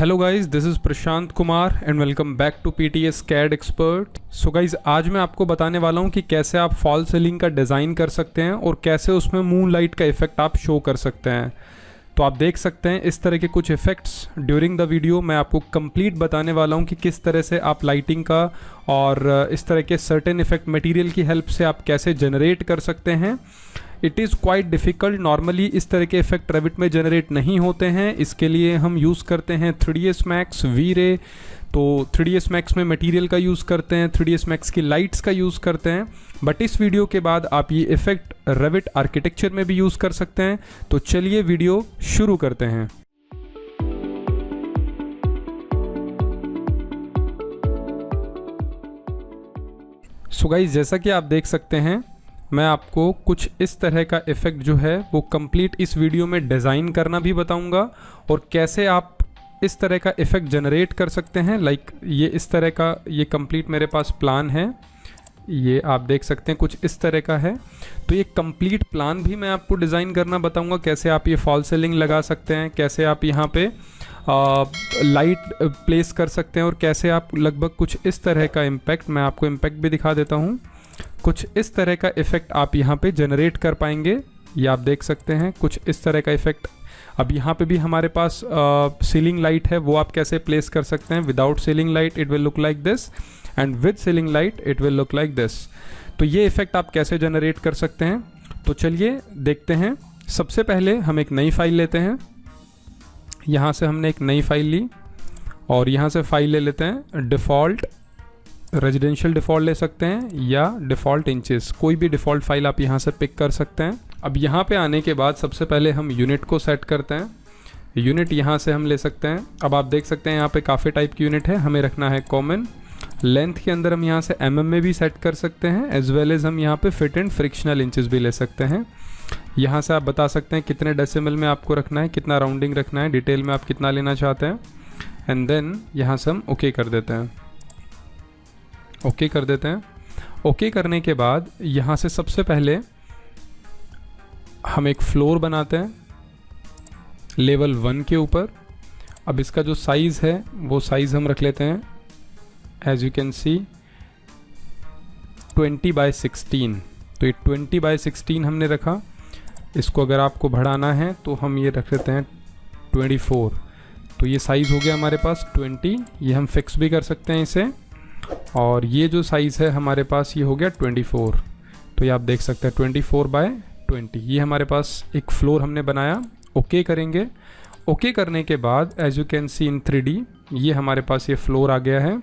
Hello guys, this is Prashant Kumar and welcome back to PTS CAD expert. So guys, आज मैं आपको बताने वाला हूं कि कैसे आप फॉल सीलिंग का डिज़ाइन कर सकते हैं और कैसे उसमें मून लाइट का इफेक्ट आप शो कर सकते हैं। तो आप देख सकते हैं इस तरह के कुछ इफ़ेक्ट्स ड्यूरिंग द वीडियो मैं आपको कंप्लीट बताने वाला हूं कि किस तरह से आप लाइटिंग का और इस तरह के सर्टेन इफेक्ट मटेरियल की हेल्प से आप कैसे जनरेट कर सकते हैं। It is quite difficult. Normally इस तरह के इफेक्ट रेविट में जनरेट नहीं होते हैं। इसके लिए हम यूज़ करते हैं 3ds Max V-Ray। तो 3ds Max में मटेरियल का यूज़ करते हैं, 3ds Max की लाइट्स का यूज़ करते हैं। बट इस वीडियो के बाद आप ये इफेक्ट रेविट आर्किटेक्चर में भी यूज़ कर सकते हैं। तो चलिए वीडियो शुरू करते हैं। सो गाइस, जैसा कि आप देख सकते हैं मैं आपको कुछ इस तरह का इफ़ेक्ट जो है वो कंप्लीट इस वीडियो में डिज़ाइन करना भी बताऊंगा और कैसे आप इस तरह का इफ़ेक्ट जनरेट कर सकते हैं। लाइक ये इस तरह का ये कंप्लीट मेरे पास प्लान है, ये आप देख सकते हैं कुछ इस तरह का है। तो ये कंप्लीट प्लान भी मैं आपको डिज़ाइन करना बताऊंगा, कैसे आप ये फॉल सीलिंग लगा सकते हैं, कैसे आप यहाँ पे लाइट प्लेस कर सकते हैं और कैसे आप लगभग कुछ इस तरह का इम्पैक्ट, मैं आपको इम्पैक्ट भी दिखा देता हूँ, कुछ इस तरह का इफ़ेक्ट आप यहाँ पे जनरेट कर पाएंगे। ये आप देख सकते हैं कुछ इस तरह का इफ़ेक्ट। अब यहाँ पे भी हमारे पास सीलिंग लाइट है, वो आप कैसे प्लेस कर सकते हैं। Without ceiling light it will look like this and with ceiling light it will look like this. तो ये इफ़ेक्ट आप कैसे जनरेट कर सकते हैं, तो चलिए देखते हैं। सबसे पहले हम एक नई फाइल लेते हैं। यहाँ से हमने एक नई फाइल ली और यहाँ से फाइल ले लेते हैं डिफ़ॉल्ट, रेजिडेंशियल डिफ़ॉल्ट ले सकते हैं या डिफ़ॉल्ट इंचेस, कोई भी डिफ़ॉल्ट फाइल आप यहाँ से पिक कर सकते हैं। अब यहाँ पे आने के बाद सबसे पहले हम यूनिट को सेट करते हैं। यूनिट यहाँ से हम ले सकते हैं। अब आप देख सकते हैं यहाँ पे काफ़ी टाइप की यूनिट है, हमें रखना है कॉमन। लेंथ के अंदर हम यहाँ से mm में भी सेट कर सकते हैं, एज वेल एज हम यहाँ पे फिट एंड फ्रिक्शनल इंचेस भी ले सकते हैं। यहाँ से आप बता सकते हैं कितने डेसिमल में आपको रखना है, कितना राउंडिंग रखना है, डिटेल में आप कितना लेना चाहते हैं। एंड देन यहाँ से हम ओके कर देते हैं। ओके कर देते हैं। ओके करने के बाद यहाँ से सबसे पहले हम एक फ्लोर बनाते हैं लेवल 1 के ऊपर। अब इसका जो साइज़ है वो साइज़ हम रख लेते हैं, एज यू कैन सी 20/16। तो ये 20/16 हमने रखा। इसको अगर आपको बढ़ाना है तो हम ये रख लेते हैं 24। तो ये साइज़ हो गया हमारे पास 20। ये हम फिक्स भी कर सकते हैं इसे। और ये जो साइज़ है हमारे पास ये हो गया 24। तो ये आप देख सकते हैं 24/20। ये हमारे पास एक फ्लोर हमने बनाया। ओके करेंगे। ओके करने के बाद as you can see in 3D ये हमारे पास ये फ्लोर आ गया है।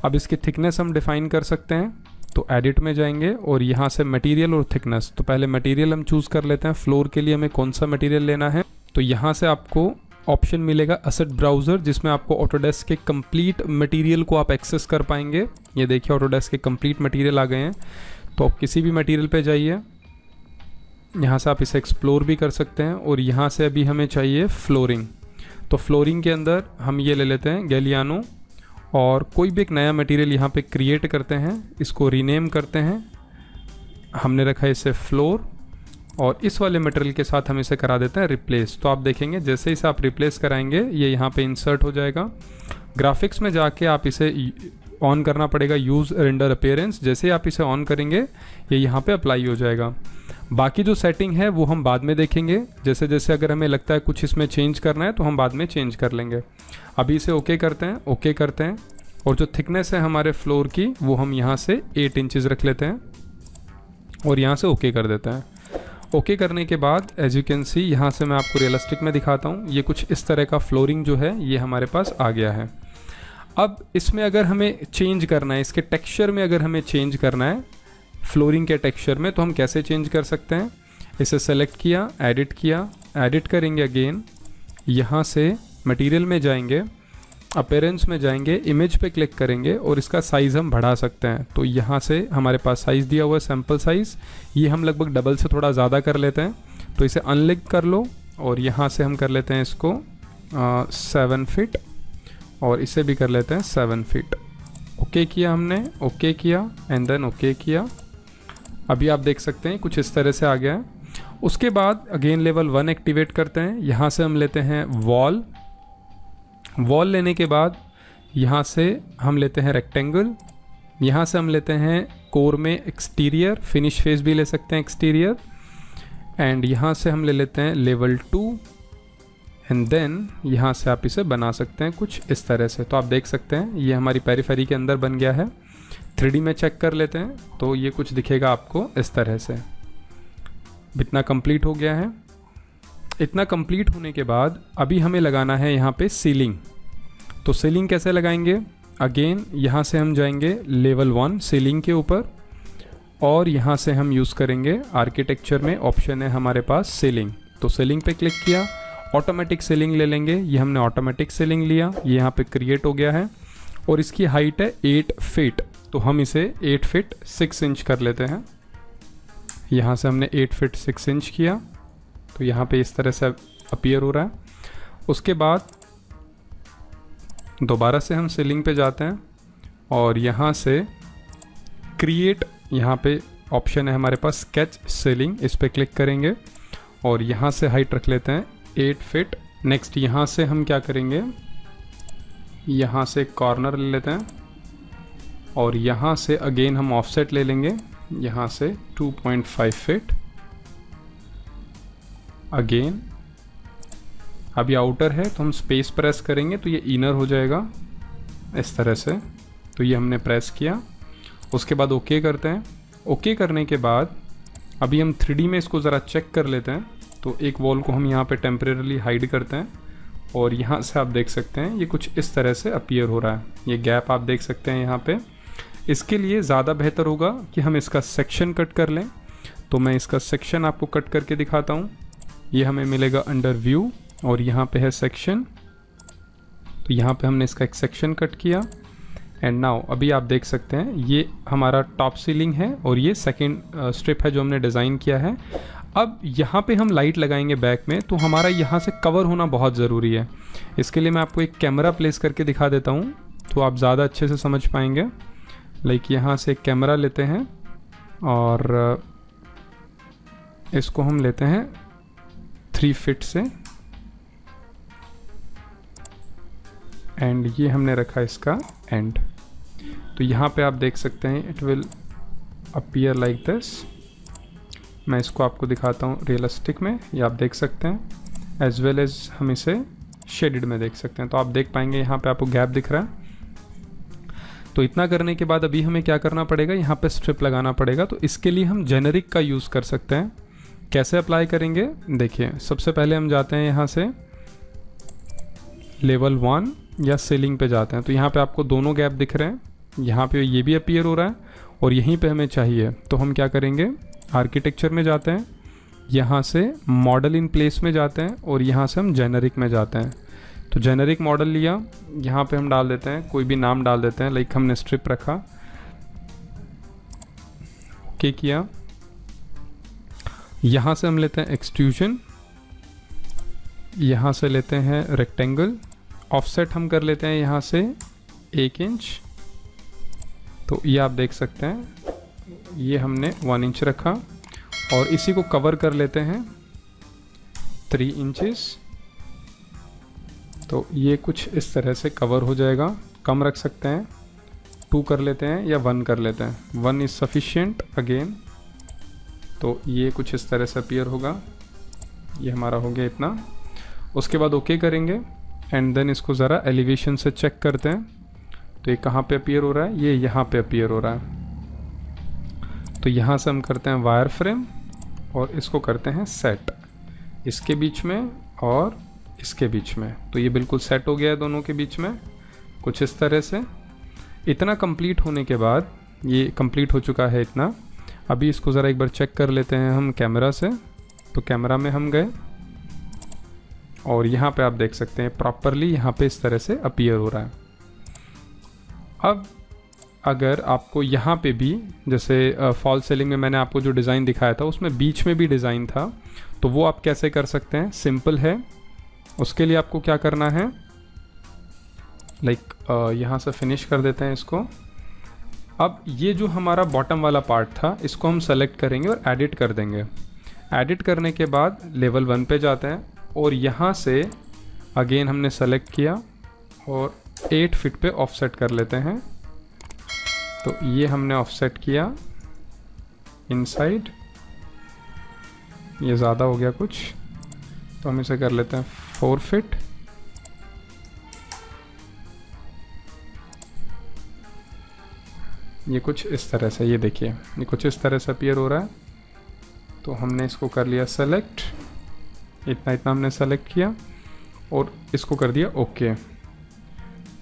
अब इसकी थिकनेस हम डिफ़ाइन कर सकते हैं। तो एडिट में जाएंगे और यहाँ से मटेरियल और थिकनेस, तो पहले मटेरियल हम चूज़ कर लेते हैं। फ्लोर के लिए हमें कौन सा मटेरियल लेना है, तो यहाँ से आपको ऑप्शन मिलेगा असेट ब्राउज़र, जिसमें आपको ऑटोडेस्क के कंप्लीट मटेरियल को आप एक्सेस कर पाएंगे। ये देखिए ऑटोडेस्क के कंप्लीट मटेरियल आ गए हैं। तो आप किसी भी मटेरियल पे जाइए, यहाँ से आप इसे एक्सप्लोर भी कर सकते हैं। और यहाँ से अभी हमें चाहिए फ्लोरिंग। तो फ्लोरिंग के अंदर हम ये ले लेते हैं गैलियानो और कोई भी एक नया मटेरियल यहाँ पे क्रिएट करते हैं, इसको रीनेम करते हैं। हमने रखा है इसे फ्लोर और इस वाले मटेरियल के साथ हम इसे करा देते हैं रिप्लेस। तो आप देखेंगे जैसे इसे आप रिप्लेस कराएंगे ये यहाँ पे इंसर्ट हो जाएगा। ग्राफिक्स में जाके आप इसे ऑन करना पड़ेगा, यूज़ रेंडर अपीयरेंस। जैसे आप इसे ऑन करेंगे ये यहाँ पे अप्लाई हो जाएगा। बाकी जो सेटिंग है वो हम बाद में देखेंगे, जैसे जैसे अगर हमें लगता है कुछ इसमें चेंज करना है तो हम बाद में चेंज कर लेंगे। अभी इसे ओके करते हैं। ओके करते हैं और जो थिकनेस है हमारे फ्लोर की वो हम यहाँ से 8 इंचज़ रख लेते हैं और यहाँ से ओके कर देते हैं। ओके करने के बाद एज यू कैन सी यहाँ से मैं आपको रियलिस्टिक में दिखाता हूँ। ये कुछ इस तरह का फ्लोरिंग जो है ये हमारे पास आ गया है। अब इसमें अगर हमें चेंज करना है, इसके टेक्सचर में अगर हमें चेंज करना है फ्लोरिंग के टेक्सचर में, तो हम कैसे चेंज कर सकते हैं। इसे सेलेक्ट किया, एडिट किया, एडिट करेंगे अगेन, यहाँ से मटेरियल में जाएंगे, अपीयरेंस में जाएंगे, इमेज पे क्लिक करेंगे और इसका साइज़ हम बढ़ा सकते हैं। तो यहाँ से हमारे पास साइज़ दिया हुआ है सैम्पल साइज़, ये हम लगभग डबल से थोड़ा ज़्यादा कर लेते हैं। तो इसे अनलिंक कर लो और यहाँ से हम कर लेते हैं इसको 7 फीट और इसे भी कर लेते हैं 7 फीट। ओके किया हमने, ओके किया एंड देन ओके किया। अभी आप देख सकते हैं कुछ इस तरह से आ गया है। उसके बाद अगेन लेवल 1 एक्टिवेट करते हैं। यहाँ से हम लेते हैं वॉल, वॉल लेने के बाद यहाँ से हम लेते हैं रेक्टेंगल, यहाँ से हम लेते हैं कोर में एक्सटीरियर, फिनिश फेस भी ले सकते हैं एक्सटीरियर, एंड यहाँ से हम ले लेते हैं लेवल 2, एंड देन यहाँ से आप इसे बना सकते हैं कुछ इस तरह से। तो आप देख सकते हैं ये हमारी पेरिफेरी के अंदर बन गया है। 3D में चेक कर लेते हैं तो ये कुछ दिखेगा आपको इस तरह से। इतना कंप्लीट हो गया है। इतना कंप्लीट होने के बाद अभी हमें लगाना है यहाँ पे सीलिंग। तो सीलिंग कैसे लगाएंगे? अगेन यहाँ से हम जाएंगे लेवल 1 सीलिंग के ऊपर, और यहाँ से हम यूज़ करेंगे आर्किटेक्चर में ऑप्शन है हमारे पास सीलिंग। तो सीलिंग पे क्लिक किया, ऑटोमेटिक सीलिंग ले लेंगे। ये हमने ऑटोमेटिक सीलिंग लिया, ये यहाँ पे क्रिएट हो गया है, और इसकी हाइट है 8 फीट। तो हम इसे 8 फीट 6 इंच कर लेते हैं। यहाँ से हमने 8 फीट 6 इंच किया, तो यहाँ पे इस तरह से अपीयर हो रहा है। उसके बाद दोबारा से हम सीलिंग पे जाते हैं, और यहाँ से क्रिएट, यहाँ पे ऑप्शन है हमारे पास स्केच सीलिंग, इस पे क्लिक करेंगे और यहाँ से हाइट रख लेते हैं 8 फीट। नेक्स्ट यहाँ से हम क्या करेंगे, यहाँ से कॉर्नर ले लेते हैं, और यहाँ से अगेन हम ऑफसेट ले लेंगे, यहाँ से 2.5 फीट। अगेन अभी आउटर है तो हम स्पेस प्रेस करेंगे तो ये इनर हो जाएगा इस तरह से। तो ये हमने प्रेस किया। उसके बाद ओके करते हैं। ओके करने के बाद अभी हम 3D में इसको ज़रा चेक कर लेते हैं। तो एक वॉल को हम यहाँ पे टेम्परेरीली हाइड करते हैं, और यहाँ से आप देख सकते हैं ये कुछ इस तरह से अपीयर हो रहा है। ये गैप आप देख सकते हैं यहाँ पे। इसके लिए ज़्यादा बेहतर होगा कि हम इसका सेक्शन कट कर लें। तो मैं इसका सेक्शन आपको कट करके दिखाता हूँ। ये हमें मिलेगा अंडर व्यू, और यहाँ पे है सेक्शन। तो यहाँ पे हमने इसका एक सेक्शन कट किया, एंड नाउ अभी आप देख सकते हैं ये हमारा टॉप सीलिंग है, और ये सेकंड स्ट्रिप है जो हमने डिज़ाइन किया है। अब यहाँ पे हम लाइट लगाएंगे बैक में, तो हमारा यहाँ से कवर होना बहुत ज़रूरी है। इसके लिए मैं आपको एक कैमरा प्लेस करके दिखा देता हूँ, तो आप ज़्यादा अच्छे से समझ पाएंगे। लाइक यहाँ से एक कैमरा लेते हैं, और इसको हम लेते हैं 3 फीट से, एंड ये हमने रखा इसका एंड। तो यहाँ पे आप देख सकते हैं it will appear like this. मैं इसको आपको दिखाता हूँ रियलिस्टिक में, ये आप देख सकते हैं, एज वेल एज हम इसे शेडेड में देख सकते हैं। तो आप देख पाएंगे यहाँ पे आपको गैप दिख रहा है। तो इतना करने के बाद अभी हमें क्या करना पड़ेगा, यहाँ पे स्ट्रिप लगाना पड़ेगा। तो इसके लिए हम जेनेरिक का यूज़ कर सकते हैं। कैसे अप्लाई करेंगे देखिए, सबसे पहले हम जाते हैं यहाँ से लेवल 1 या सीलिंग पे जाते हैं। तो यहाँ पे आपको दोनों गैप दिख रहे हैं, यहाँ पे ये भी अपीयर हो रहा है, और यहीं पे हमें चाहिए। तो हम क्या करेंगे, आर्किटेक्चर में जाते हैं, यहाँ से मॉडल इन प्लेस में जाते हैं, और यहाँ से हम जेनेरिक में जाते हैं। तो जेनेरिक मॉडल लिया, यहाँ पे हम डाल देते हैं, कोई भी नाम डाल देते हैं। लाइक हमने स्ट्रिप रखा, ओके किया। यहाँ से हम लेते हैं एक्सट्रूजन, यहाँ से लेते हैं रेक्टेंगल, ऑफसेट हम कर लेते हैं यहाँ से 1 इंच। तो ये आप देख सकते हैं ये हमने 1 इंच रखा, और इसी को कवर कर लेते हैं 3 इंचेस। तो ये कुछ इस तरह से कवर हो जाएगा। कम रख सकते हैं, 2 कर लेते हैं या 1 कर लेते हैं, 1 इज़ सफिशिएंट अगेन। तो ये कुछ इस तरह से अपीयर होगा। ये हमारा हो गया इतना। उसके बाद ओके करेंगे, एंड देन इसको ज़रा एलिवेशन से चेक करते हैं। तो ये कहाँ पे अपीयर हो रहा है, ये यहाँ पे अपीयर हो रहा है। तो यहाँ से हम करते हैं वायर फ्रेम, और इसको करते हैं सेट, इसके बीच में और इसके बीच में। तो ये बिल्कुल सेट हो गया है दोनों के बीच में, कुछ इस तरह से। इतना कंप्लीट होने के बाद, ये कंप्लीट हो चुका है इतना। अभी इसको ज़रा एक बार चेक कर लेते हैं हम कैमरा से। तो कैमरा में हम गए, और यहाँ पे आप देख सकते हैं प्रॉपरली यहाँ पे इस तरह से अपीयर हो रहा है। अब अगर आपको यहाँ पे भी, जैसे फॉल सीलिंग में मैंने आपको जो डिज़ाइन दिखाया था उसमें बीच में भी डिज़ाइन था, तो वो आप कैसे कर सकते हैं, सिंपल है। उसके लिए आपको क्या करना है, लाइक यहाँ से फिनिश कर देते हैं इसको। अब ये जो हमारा बॉटम वाला पार्ट था, इसको हम सेलेक्ट करेंगे और एडिट कर देंगे। एडिट करने के बाद लेवल 1 पे जाते हैं, और यहाँ से अगेन हमने सेलेक्ट किया, और 8 फीट पे ऑफसेट कर लेते हैं। तो ये हमने ऑफसेट किया इनसाइड, ये ज़्यादा हो गया कुछ, तो हम इसे कर लेते हैं 4 फीट। ये कुछ इस तरह से, ये देखिए ये कुछ इस तरह से अपीयर हो रहा है। तो हमने इसको कर लिया सेलेक्ट, इतना इतना हमने सेलेक्ट किया और इसको कर दिया ओके।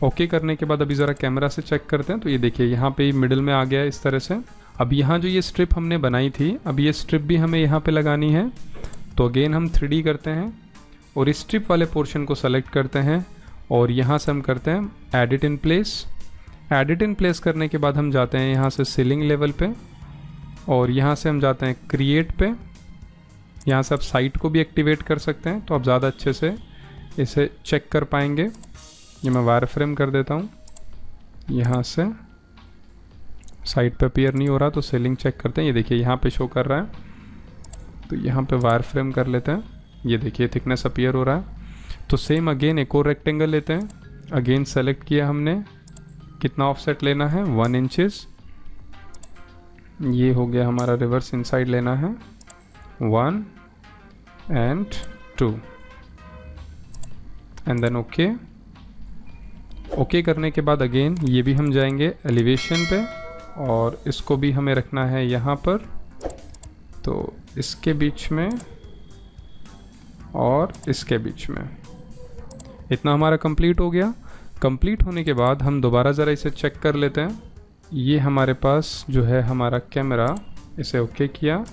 ओके करने के बाद अभी ज़रा कैमरा से चेक करते हैं। तो ये देखिए यहाँ पे मिडिल में आ गया है इस तरह से। अब यहाँ जो ये स्ट्रिप हमने बनाई थी, अब ये स्ट्रिप भी हमें यहाँ पे लगानी है। तो अगेन हम 3D करते हैं और इस स्ट्रिप वाले पोर्शन को सेलेक्ट करते हैं और यहाँ से हम करते हैं edit in place. Edit in place करने के बाद हम जाते हैं यहाँ से सीलिंग लेवल पे और यहाँ से हम जाते हैं क्रिएट पे। यहाँ से आप साइट को भी एक्टिवेट कर सकते हैं, तो आप ज़्यादा अच्छे से इसे चेक कर पाएंगे। ये मैं वायर फ्रेम कर देता हूँ। यहाँ से साइट पे अपीयर नहीं हो रहा तो सीलिंग चेक करते हैं। ये देखिए यहाँ पे शो कर रहा है, तो यहाँ पे वायर फ्रेम कर लेते हैं। ये देखिए थिकनेस अपीयर हो रहा है। तो सेम अगेन एक और रेक्टेंगल लेते हैं। अगेन सेलेक्ट किया हमने, कितना ऑफसेट लेना है 1 इंचेस। ये हो गया हमारा रिवर्स इनसाइड लेना है 1 and 2 and then okay. Okay करने के बाद अगेन ये भी हम जाएंगे एलिवेशन पे और इसको भी हमें रखना है यहाँ पर। तो इसके बीच में और इसके बीच में, इतना हमारा कंप्लीट हो गया। कंप्लीट होने के बाद हम दोबारा ज़रा इसे चेक कर लेते हैं। ये हमारे पास जो है हमारा कैमरा, इसे ओके किया।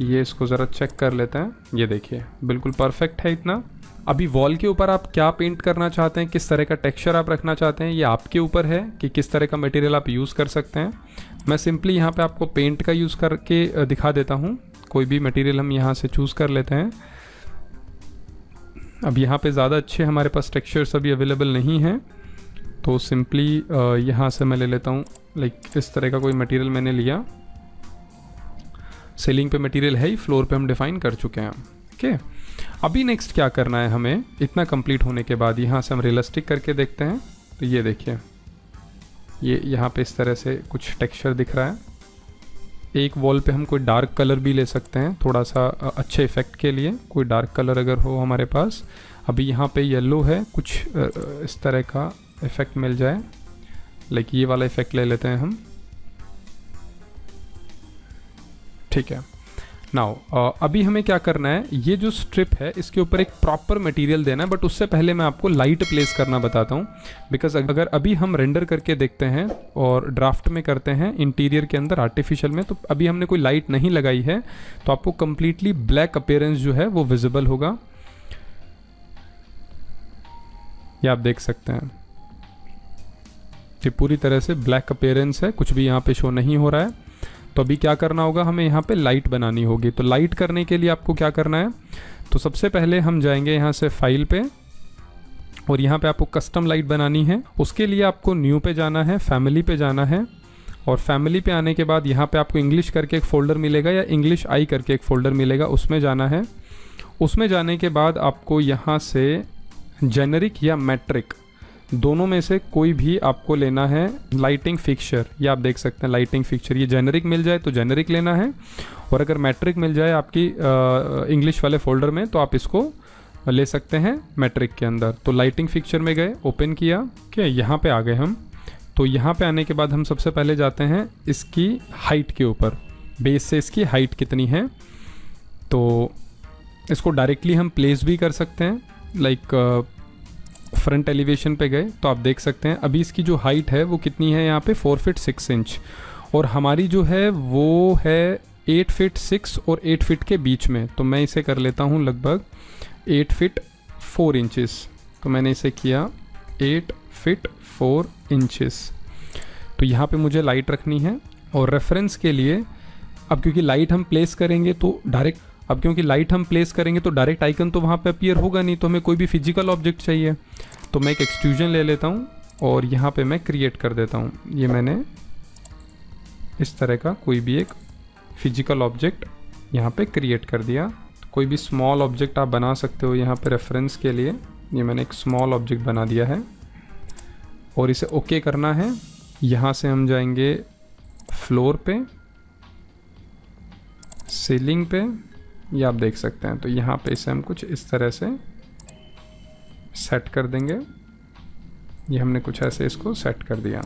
ये इसको ज़रा चेक कर लेते हैं। ये देखिए बिल्कुल परफेक्ट है इतना। अभी वॉल के ऊपर आप क्या पेंट करना चाहते हैं, किस तरह का टेक्सचर आप रखना चाहते हैं, ये आपके ऊपर है कि किस तरह का मटेरियल आप यूज़ कर सकते हैं। मैं सिंपली यहाँ पे आपको पेंट का यूज़ करके दिखा देता हूँ। कोई भी मटेरियल हम यहाँ से चूज़ कर लेते हैं। अब यहाँ पे ज़्यादा अच्छे हमारे पास टेक्सचर्स अभी अवेलेबल नहीं हैं, तो सिंपली यहाँ से मैं ले लेता हूँ। लाइक इस तरह का कोई मटेरियल मैंने लिया। सीलिंग पे मटेरियल है ही, फ्लोर पे हम डिफाइन कर चुके हैं। ओके, अभी नेक्स्ट क्या करना है हमें, इतना कंप्लीट होने के बाद यहाँ से हम रियलिस्टिक करके देखते हैं। तो ये देखिए ये यहाँ पे इस तरह से कुछ टेक्सचर दिख रहा है। एक वॉल पे हम कोई डार्क कलर भी ले सकते हैं थोड़ा सा अच्छे इफ़ेक्ट के लिए। कोई डार्क कलर अगर हो हमारे पास, अभी यहाँ पे येलो है, कुछ इस तरह का इफ़ेक्ट मिल जाए। लाइक ये वाला इफ़ेक्ट ले लेते हैं हम। ठीक है, नाउ अभी हमें क्या करना है, ये जो स्ट्रिप है इसके ऊपर एक प्रॉपर मटेरियल देना है। बट उससे पहले मैं आपको लाइट प्लेस करना बताता हूँ। बिकॉज अगर अभी हम रेंडर करके देखते हैं और ड्राफ्ट में करते हैं इंटीरियर के अंदर आर्टिफिशियल में, तो अभी हमने कोई लाइट नहीं लगाई है, तो आपको कंप्लीटली ब्लैक अपीयरेंस जो है वो विजिबल होगा। ये आप देख सकते हैं, ये पूरी तरह से ब्लैक अपीयरेंस है, कुछ भी यहाँ पे शो नहीं हो रहा है। तो अभी क्या करना होगा, हमें यहाँ पे लाइट बनानी होगी। तो लाइट करने के लिए आपको क्या करना है, तो सबसे पहले हम जाएंगे यहाँ से फाइल पे और यहाँ पे आपको कस्टम लाइट बनानी है। उसके लिए आपको न्यू पे जाना है, फैमिली पे जाना है और फैमिली पे आने के बाद यहाँ पे आपको इंग्लिश करके एक फ़ोल्डर मिलेगा या इंग्लिश आई करके एक फ़ोल्डर मिलेगा, उसमें जाना है। उसमें जाने के बाद आपको यहाँ से जेनरिक या मैट्रिक दोनों में से कोई भी आपको लेना है लाइटिंग फिक्सचर। ये आप देख सकते हैं लाइटिंग फिक्सचर, ये जेनरिक मिल जाए तो जेनरिक लेना है, और अगर मैट्रिक मिल जाए आपकी इंग्लिश वाले फोल्डर में तो आप इसको ले सकते हैं मैट्रिक के अंदर। तो लाइटिंग फिक्सचर में गए, ओपन किया, क्या यहाँ पे आ गए हम। तो यहाँ पे आने के बाद हम सबसे पहले जाते हैं इसकी हाइट के ऊपर, बेस से इसकी हाइट कितनी है। तो इसको डायरेक्टली हम प्लेस भी कर सकते हैं। लाइक फ्रंट एलिवेशन पे गए तो आप देख सकते हैं अभी इसकी जो हाइट है वो कितनी है, यहाँ पे 4 फीट 6 इंच, और हमारी जो है वो है 8 फीट 6 और 8 फीट के बीच में। तो मैं इसे कर लेता हूँ लगभग 8 फीट 4 इंचेस। तो मैंने इसे किया 8 फीट 4 इंचेस। तो यहाँ पे मुझे लाइट रखनी है और रेफरेंस के लिए अब क्योंकि लाइट हम प्लेस करेंगे तो डायरेक्ट आइकन तो वहाँ पे अपीयर होगा नहीं, तो हमें कोई भी फिजिकल ऑब्जेक्ट चाहिए। तो मैं एक एक्सट्रूजन ले लेता हूँ और यहाँ पे मैं क्रिएट कर देता हूँ। ये मैंने इस तरह का कोई भी एक फिजिकल ऑब्जेक्ट यहाँ पे क्रिएट कर दिया। तो कोई भी स्मॉल ऑब्जेक्ट आप बना सकते हो यहाँ पे रेफरेंस के लिए। ये मैंने एक स्मॉल ऑब्जेक्ट बना दिया है और इसे ओके करना है। यहाँ से हम जाएंगे फ्लोर पे, सीलिंग पे, ये आप देख सकते हैं। तो यहाँ पे इसे हम कुछ इस तरह से सेट कर देंगे। ये हमने कुछ ऐसे इसको सेट कर दिया।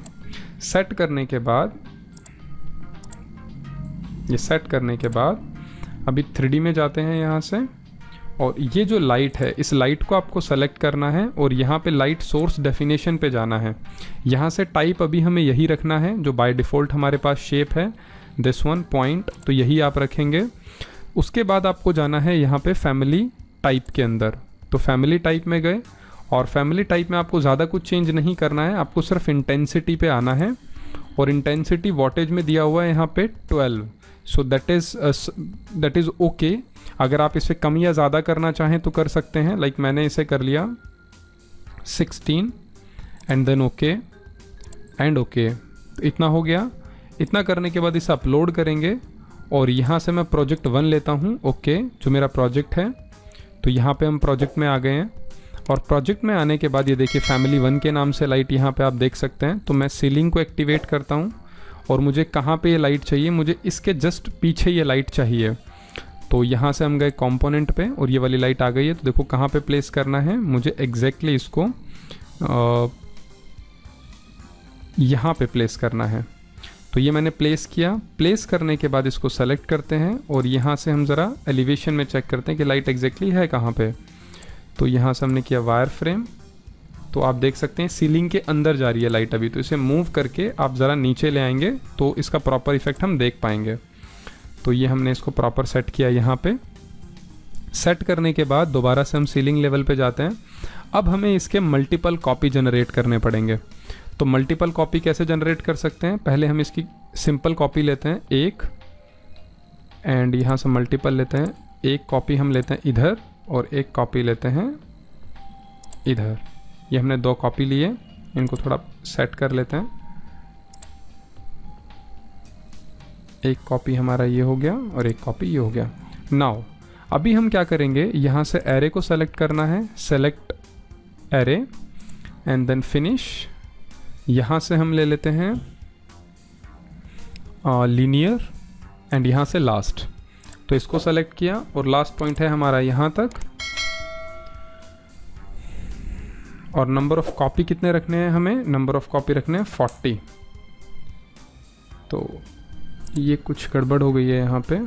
सेट करने के बाद, ये सेट करने के बाद अभी 3D में जाते हैं यहाँ से, और ये जो लाइट है इस लाइट को आपको सेलेक्ट करना है और यहाँ पे लाइट सोर्स डेफिनेशन पे जाना है। यहाँ से टाइप अभी हमें यही रखना है जो बाय डिफ़ॉल्ट हमारे पास शेप है, दिस वन पॉइंट, तो यही आप रखेंगे। उसके बाद आपको जाना है यहाँ पे फैमिली टाइप के अंदर। तो फैमिली टाइप में गए और फैमिली टाइप में आपको ज़्यादा कुछ चेंज नहीं करना है, आपको सिर्फ इंटेंसिटी पे आना है और इंटेंसिटी वॉटेज में दिया हुआ है यहाँ पे 12। So that is okay. अगर आप इसे कम या ज़्यादा करना चाहें तो कर सकते हैं। लाइक मैंने इसे कर लिया 16 and then okay and okay. तो इतना हो गया। इतना करने के बाद इसे अपलोड करेंगे और यहाँ से मैं प्रोजेक्ट 1 लेता हूँ, ओके, जो मेरा प्रोजेक्ट है। तो यहाँ पे हम प्रोजेक्ट में आ गए हैं और प्रोजेक्ट में आने के बाद ये देखिए फैमिली 1 के नाम से लाइट यहाँ पे आप देख सकते हैं। तो मैं सीलिंग को एक्टिवेट करता हूँ और मुझे कहाँ पे ये लाइट चाहिए, मुझे इसके जस्ट पीछे ये लाइट चाहिए। तो यहाँ से हम गए कंपोनेंट पे और ये वाली लाइट आ गई है। तो देखो कहाँ पे प्लेस करना है, मुझे एग्जैक्टली इसको यहाँ पे प्लेस करना है। तो ये मैंने प्लेस किया। प्लेस करने के बाद इसको सेलेक्ट करते हैं और यहाँ से हम ज़रा एलिवेशन में चेक करते हैं कि लाइट एग्जैक्टली है कहाँ पे। तो यहाँ से हमने किया वायर फ्रेम। तो आप देख सकते हैं सीलिंग के अंदर जा रही है लाइट अभी। तो इसे मूव करके आप ज़रा नीचे ले आएंगे तो इसका प्रॉपर इफेक्ट हम देख पाएंगे। तो ये हमने इसको प्रॉपर सेट किया। यहाँ पे सेट करने के बाद दोबारा से हम सीलिंग लेवल पे जाते हैं। अब हमें इसके मल्टीपल कॉपी जनरेट करने पड़ेंगे। तो मल्टीपल कॉपी कैसे जनरेट कर सकते हैं, पहले हम इसकी सिंपल कॉपी लेते हैं एक, एंड यहाँ से मल्टीपल लेते हैं। एक कॉपी हम लेते हैं इधर और एक कॉपी लेते हैं इधर। ये हमने 2 कॉपी लिए, इनको थोड़ा सेट कर लेते हैं। एक कॉपी हमारा ये हो गया और एक कॉपी ये हो गया। नाउ अभी हम क्या करेंगे, यहाँ से एरे को सेलेक्ट करना है, select array and then finish. यहाँ से हम ले लेते हैं लीनियर एंड यहाँ से लास्ट। तो इसको सेलेक्ट किया और लास्ट पॉइंट है हमारा यहाँ तक। और नंबर ऑफ कॉपी कितने रखने हैं हमें, नंबर ऑफ कॉपी रखने हैं 40। तो ये कुछ गड़बड़ हो गई है यहाँ पे,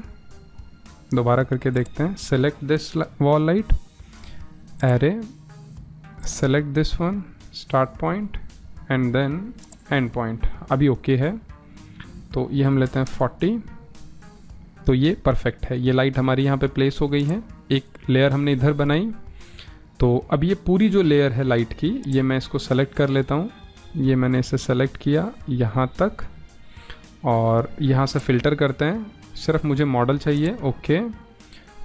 दोबारा करके देखते हैं। Select this wall light, array, select this one, start point and then end point. अभी ओके है। तो ये हम लेते हैं 40। तो ये परफेक्ट है, ये लाइट हमारी यहाँ पे प्लेस हो गई है। एक लेयर हमने इधर बनाई। तो अब ये पूरी जो लेयर है लाइट की, ये मैं इसको सेलेक्ट कर लेता हूँ। ये मैंने इसे सेलेक्ट किया यहाँ तक और यहाँ से फ़िल्टर करते हैं, सिर्फ मुझे मॉडल चाहिए, ओके।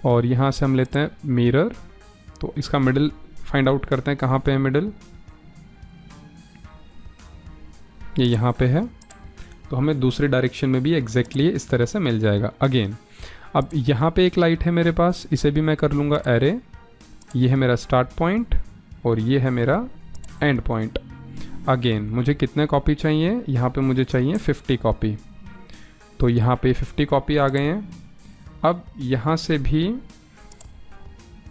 और यहाँ से हम लेते हैं मिरर। तो इसका मिडल फाइंड आउट करते हैं, कहाँ पे है मिडल, ये यहाँ पे है। तो हमें दूसरी डायरेक्शन में भी एग्जैक्टली इस तरह से मिल जाएगा। अगेन अब यहाँ पे एक लाइट है मेरे पास, इसे भी मैं कर लूँगा एरे। ये है मेरा स्टार्ट पॉइंट और ये है मेरा एंड पॉइंट। अगेन मुझे कितने कॉपी चाहिए, यहाँ पे मुझे चाहिए 50 कॉपी। तो यहाँ पे 50 कॉपी आ गए हैं। अब यहाँ से भी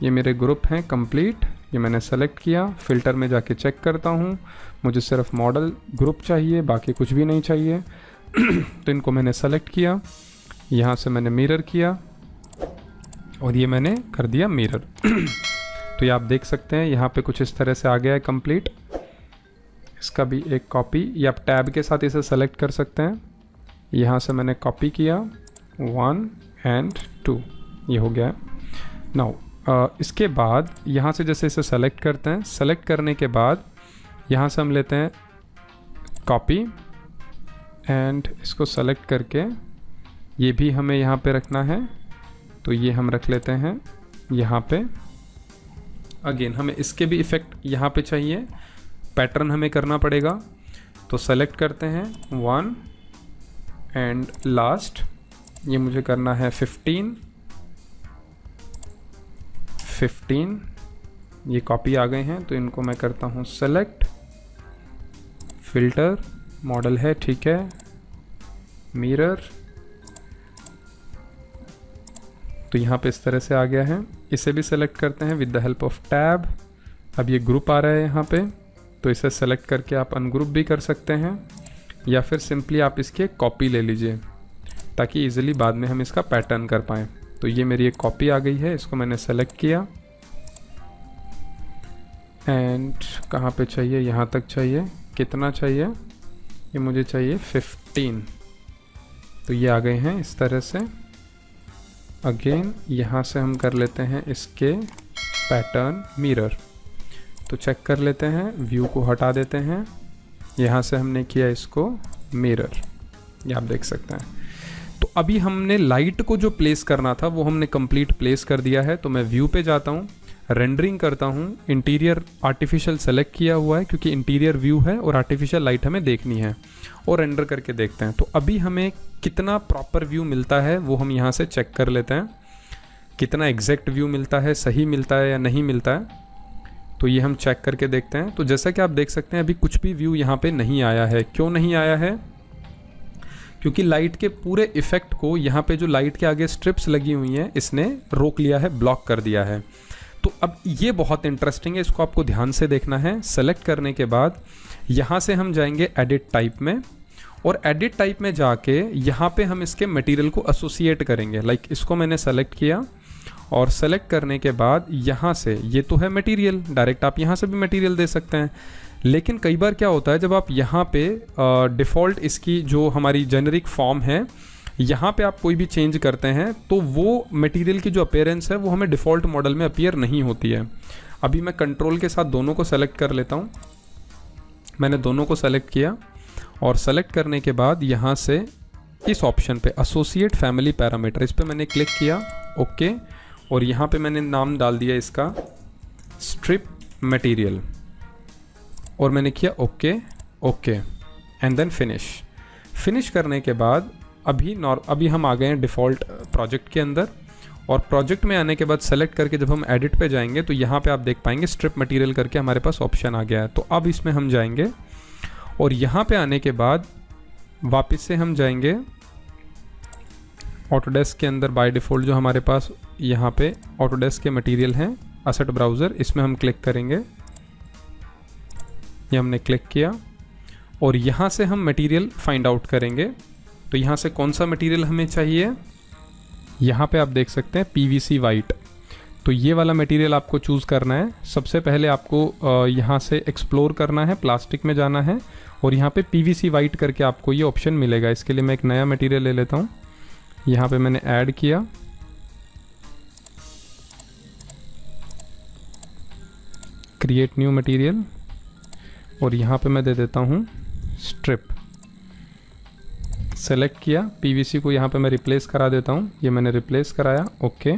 ये मेरे ग्रुप हैं कंप्लीट, ये मैंने सेलेक्ट किया। फ़िल्टर में जाके चेक करता हूँ, मुझे सिर्फ मॉडल ग्रुप चाहिए, बाकी कुछ भी नहीं चाहिए। तो इनको मैंने सेलेक्ट किया, यहाँ से मैंने मिरर किया और ये मैंने कर दिया मिरर। तो ये आप देख सकते हैं यहाँ पे कुछ इस तरह से आ गया है कंप्लीट। इसका भी एक कॉपी, ये आप टैब के साथ इसे सेलेक्ट कर सकते हैं। यहाँ से मैंने कॉपी किया 1 एंड 2, ये हो गया है। नाउ इसके बाद यहाँ से जैसे इसे सेलेक्ट करते हैं, सेलेक्ट करने के बाद यहाँ से हम लेते हैं कॉपी एंड इसको सेलेक्ट करके ये भी हमें यहाँ पे रखना है। तो ये हम रख लेते हैं यहाँ पे। अगेन हमें इसके भी इफ़ेक्ट यहाँ पे चाहिए, पैटर्न हमें करना पड़ेगा। तो सेलेक्ट करते हैं 1 एंड लास्ट, ये मुझे करना है 15 ये कॉपी आ गए हैं, तो इनको मैं करता हूँ सेलेक्ट, फिल्टर, मॉडल है, ठीक है, मिरर, तो यहाँ पे इस तरह से आ गया है। इसे भी सेलेक्ट करते हैं with the help of tab. अब ये ग्रुप आ रहा है यहाँ पे, तो इसे सेलेक्ट करके आप अनग्रुप भी कर सकते हैं, या फिर सिंपली आप इसकी कॉपी ले लीजिए ताकि इजीली बाद में हम इसका पैटर्न कर पाएँ। तो ये मेरी एक कॉपी आ गई है, इसको मैंने सेलेक्ट किया एंड कहाँ पे चाहिए, यहाँ तक चाहिए। कितना चाहिए, ये मुझे चाहिए 15। तो ये आ गए हैं इस तरह से। अगेन यहाँ से हम कर लेते हैं इसके पैटर्न मिरर, तो चेक कर लेते हैं, व्यू को हटा देते हैं, यहाँ से हमने किया इसको मिरर, ये आप देख सकते हैं। तो अभी हमने लाइट को जो प्लेस करना था वो हमने कंप्लीट प्लेस कर दिया है। तो मैं व्यू पे जाता हूँ, रेंडरिंग करता हूँ, इंटीरियर आर्टिफिशियल सेलेक्ट किया हुआ है क्योंकि इंटीरियर व्यू है और आर्टिफिशियल लाइट हमें देखनी है, और रेंडर करके देखते हैं। तो अभी हमें कितना प्रॉपर व्यू मिलता है वो हम यहाँ से चेक कर लेते हैं, कितना एग्जैक्ट व्यू मिलता है, सही मिलता है या नहीं मिलता है। तो ये हम चेक करके देखते हैं। तो जैसा कि आप देख सकते हैं अभी कुछ भी व्यू यहाँ पे नहीं आया है। क्यों नहीं आया है? क्योंकि लाइट के पूरे इफेक्ट को यहाँ पे जो लाइट के आगे स्ट्रिप्स लगी हुई हैं इसने रोक लिया है, ब्लॉक कर दिया है। तो अब ये बहुत इंटरेस्टिंग है, इसको आपको ध्यान से देखना है। सेलेक्ट करने के बाद यहाँ से हम जाएंगे एडिट टाइप में, और एडिट टाइप में जाके यहाँ पे हम इसके मटेरियल को एसोसिएट करेंगे। लाइक इसको मैंने सेलेक्ट किया, और सेलेक्ट करने के बाद यहाँ से, ये तो है मटेरियल, डायरेक्ट आप यहाँ से भी मटेरियल दे सकते हैं। लेकिन कई बार क्या होता है, जब आप यहाँ पे डिफ़ॉल्ट इसकी जो हमारी जेनेरिक फॉर्म है यहाँ पे आप कोई भी चेंज करते हैं तो वो मटेरियल की जो अपीयरेंस है वो हमें डिफ़ॉल्ट मॉडल में अपीयर नहीं होती है। अभी मैं कंट्रोल के साथ दोनों को सेलेक्ट कर लेता हूँ। मैंने दोनों को सेलेक्ट किया, और सेलेक्ट करने के बाद यहाँ से इस ऑप्शन पे एसोसिएट फैमिली पैरामीटर, इस पर मैंने क्लिक किया, ओके। और यहाँ पे मैंने नाम डाल दिया इसका स्ट्रिप मटेरियल, और मैंने किया okay okay and then finish करने के बाद अभी हम आ गए हैं डिफ़ॉल्ट प्रोजेक्ट के अंदर। और प्रोजेक्ट में आने के बाद सेलेक्ट करके जब हम एडिट पे जाएंगे तो यहाँ पे आप देख पाएंगे स्ट्रिप मटेरियल करके हमारे पास ऑप्शन आ गया है। तो अब इसमें हम जाएंगे, और यहाँ पे आने के बाद वापस से हम जाएंगे ऑटोडेस्क के अंदर। बाय डिफ़ॉल्ट जो हमारे पास यहाँ पे ऑटोडेस्क के मटेरियल हैं, असेट ब्राउज़र, इसमें हम क्लिक करेंगे। ये हमने क्लिक किया, और यहाँ से हम मटेरियल फाइंड आउट करेंगे। तो यहाँ से कौन सा मटेरियल हमें चाहिए, यहाँ पे आप देख सकते हैं PVC वाइट। तो ये वाला मटेरियल आपको चूज़ करना है। सबसे पहले आपको यहाँ से एक्सप्लोर करना है, प्लास्टिक में जाना है, और यहाँ पे PVC वाइट करके आपको ये ऑप्शन मिलेगा। इसके लिए मैं एक नया मटेरियल ले लेता हूँ। यहाँ पे मैंने ऐड किया, क्रिएट न्यू मटेरियल, और यहाँ पे मैं दे देता हूँ स्ट्रिप। सेलेक्ट किया, PVC को यहाँ पे मैं रिप्लेस करा देता हूँ। ये मैंने रिप्लेस कराया, ओके।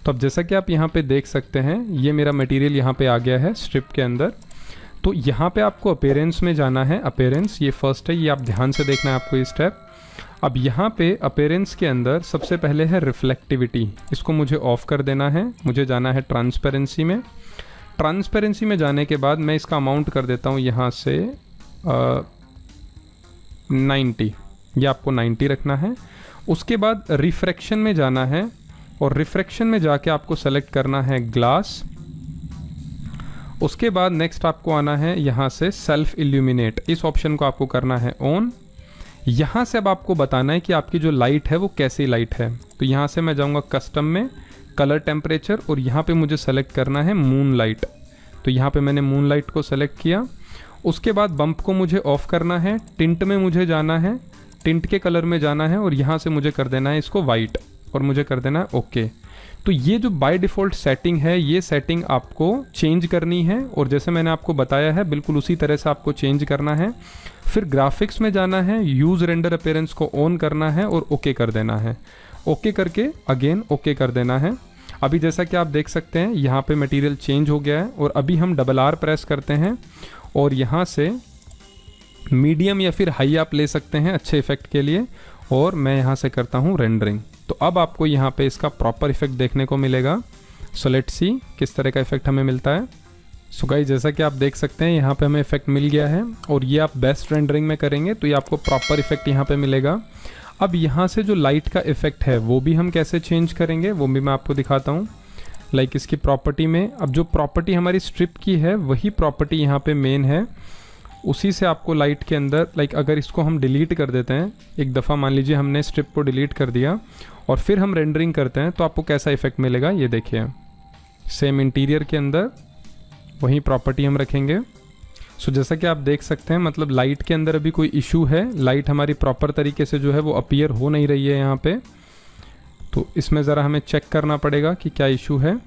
तो अब जैसा कि आप यहाँ पे देख सकते हैं ये मेरा मटेरियल यहाँ पे आ गया है स्ट्रिप के अंदर। तो यहाँ पे आपको अपीयरेंस में जाना है। अपीयरेंस ये फर्स्ट है, ये आप ध्यान से देखना है आपको ये स्टेप। अब यहाँ पे अपीयरेंस के अंदर सबसे पहले है रिफ्लेक्टिविटी, इसको मुझे ऑफ कर देना है। मुझे जाना है ट्रांसपेरेंसी में। ट्रांसपेरेंसी में जाने के बाद मैं इसका अमाउंट कर देता हूँ यहाँ से 90, ये आपको 90 रखना है। उसके बाद रिफ्रैक्शन में जाना है, और रिफ्रैक्शन में जाके आपको सेलेक्ट करना है ग्लास। उसके बाद नेक्स्ट आपको आना है यहाँ से सेल्फ इल्यूमिनेट, इस ऑप्शन को आपको करना है ऑन। यहाँ से अब आपको बताना है कि आपकी जो लाइट है वो कैसी लाइट है। तो यहाँ से मैं जाऊँगा कस्टम में, कलर टेम्परेचर, और यहाँ पे मुझे सेलेक्ट करना है मून लाइट। तो यहाँ पे मैंने मून लाइट को सेलेक्ट किया। उसके बाद बम्प को मुझे ऑफ करना है, टिंट में मुझे जाना है, टिंट के कलर में जाना है, और यहाँ से मुझे कर देना है इसको वाइट, और मुझे कर देना है ओके। तो ये जो बाय डिफ़ॉल्ट सेटिंग है ये सेटिंग आपको चेंज करनी है, और जैसे मैंने आपको बताया है बिल्कुल उसी तरह से आपको चेंज करना है। फिर ग्राफिक्स में जाना है, यूज़ रेंडर अपीयरेंस को ऑन करना है और ओके कर देना है। ओके करके अगेन ओके कर देना है। अभी जैसा कि आप देख सकते हैं यहाँ पे मटेरियल चेंज हो गया है, और अभी हम RR प्रेस करते हैं, और यहाँ से मीडियम या फिर हाई आप ले सकते हैं अच्छे इफेक्ट के लिए, और मैं यहाँ से करता हूँ रेंडरिंग। तो अब आपको यहाँ पे इसका प्रॉपर इफेक्ट देखने को मिलेगा। सो लेट्स सी किस तरह का इफेक्ट हमें मिलता है। सो गाइस जैसा कि आप देख सकते हैं यहाँ पे हमें इफेक्ट मिल गया है, और ये आप बेस्ट रेंडरिंग में करेंगे तो ये आपको प्रॉपर इफेक्ट यहाँ पे मिलेगा। अब यहाँ से जो लाइट का इफेक्ट है वो भी हम कैसे चेंज करेंगे वो भी मैं आपको दिखाता हूँ। लाइक इसकी प्रॉपर्टी में, अब जो प्रॉपर्टी हमारी स्ट्रिप की है वही प्रॉपर्टी यहाँ पे मेन है, उसी से आपको लाइट के अंदर, लाइक अगर इसको हम डिलीट कर देते हैं एक दफ़ा, मान लीजिए हमने स्ट्रिप को डिलीट कर दिया और फिर हम रेंडरिंग करते हैं तो आपको कैसा इफेक्ट मिलेगा ये देखिए। सेम इंटीरियर के अंदर वही प्रॉपर्टी हम रखेंगे। सो जैसा कि आप देख सकते हैं, मतलब लाइट के अंदर अभी कोई इशू है, लाइट हमारी प्रॉपर तरीके से जो है वो अपीयर हो नहीं रही है यहाँ पे, तो इसमें ज़रा हमें चेक करना पड़ेगा कि क्या इशू है।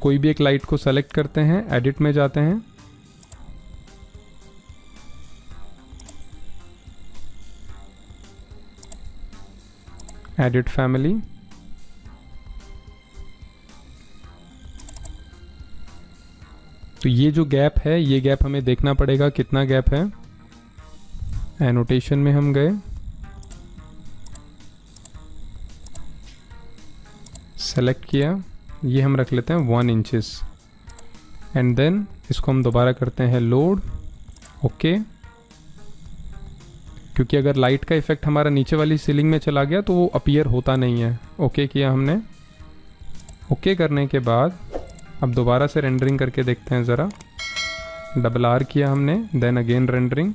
कोई भी एक लाइट को सेलेक्ट करते हैं, एडिट में जाते हैं, एडिट फैमिली, तो ये जो गैप है ये गैप हमें देखना पड़ेगा कितना गैप है। एनोटेशन में हम गए, सेलेक्ट किया, ये हम रख लेते हैं 1 इंचेस, एंड देन इसको हम दोबारा करते हैं लोड। ओके, क्योंकि अगर लाइट का इफेक्ट हमारा नीचे वाली सीलिंग में चला गया तो वो अपीयर होता नहीं है। ओके किया हमने। ओके करने के बाद अब दोबारा से रेंडरिंग करके देखते हैं ज़रा। डबल आर किया हमने, then again rendering.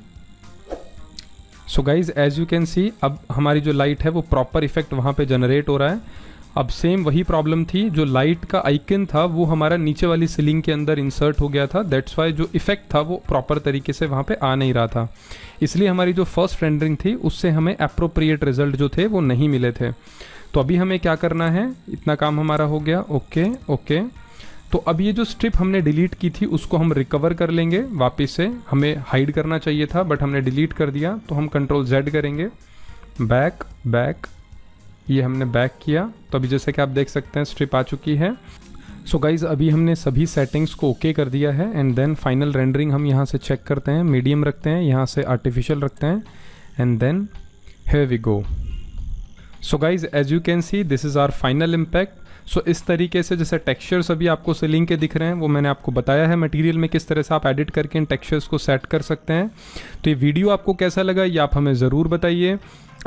So guys as you can see अब हमारी जो लाइट है वो प्रॉपर इफेक्ट वहाँ पे जनरेट हो रहा है। अब सेम वही प्रॉब्लम थी, जो लाइट का आइकन था वो हमारा नीचे वाली सीलिंग के अंदर इंसर्ट हो गया था, दैट्स वाई जो इफेक्ट था वो प्रॉपर तरीके से वहाँ पे आ नहीं रहा था। इसलिए हमारी जो फर्स्ट रेंडरिंग थी उससे हमें अप्रोप्रिएट रिजल्ट जो थे वो नहीं मिले थे। तो अभी हमें क्या करना है, इतना काम हमारा हो गया। ओके ओके, तो अब ये जो स्ट्रिप हमने डिलीट की थी उसको हम रिकवर कर लेंगे वापस से। हमें हाइड करना चाहिए था बट हमने डिलीट कर दिया, तो हम कंट्रोल Z करेंगे, बैक बैक, ये हमने बैक किया। तो अभी जैसे कि आप देख सकते हैं स्ट्रिप आ चुकी है। सो गाइज अभी हमने सभी सेटिंग्स को ओके कर दिया है, एंड देन फाइनल रेंडरिंग हम यहाँ से चेक करते हैं, मीडियम रखते हैं, यहाँ से आर्टिफिशियल रखते हैं, and then here we go. So guys as you can see this is our final impact. So इस तरीके से जैसे टेक्सचर्स अभी आपको सीलिंग के दिख रहे हैं वो मैंने आपको बताया है मटेरियल में किस तरह से आप एडिट करके इन टेक्सचर्स को सेट कर सकते हैं। तो ये वीडियो आपको कैसा लगा ये आप हमें ज़रूर बताइए।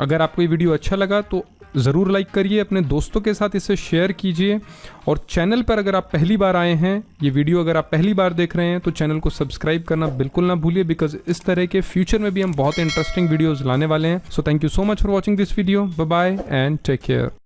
अगर आपको ये वीडियो अच्छा लगा तो ज़रूर लाइक करिए, अपने दोस्तों के साथ इसे शेयर कीजिए, और चैनल पर अगर आप पहली बार आए हैं, ये वीडियो अगर आप पहली बार देख रहे हैं तो चैनल को सब्सक्राइब करना बिल्कुल ना भूलिए, बिकॉज इस तरह के फ्यूचर में भी हम बहुत इंटरेस्टिंग वीडियोज़ लाने वाले हैं। So thank you so much for watching this video, bye bye and take care.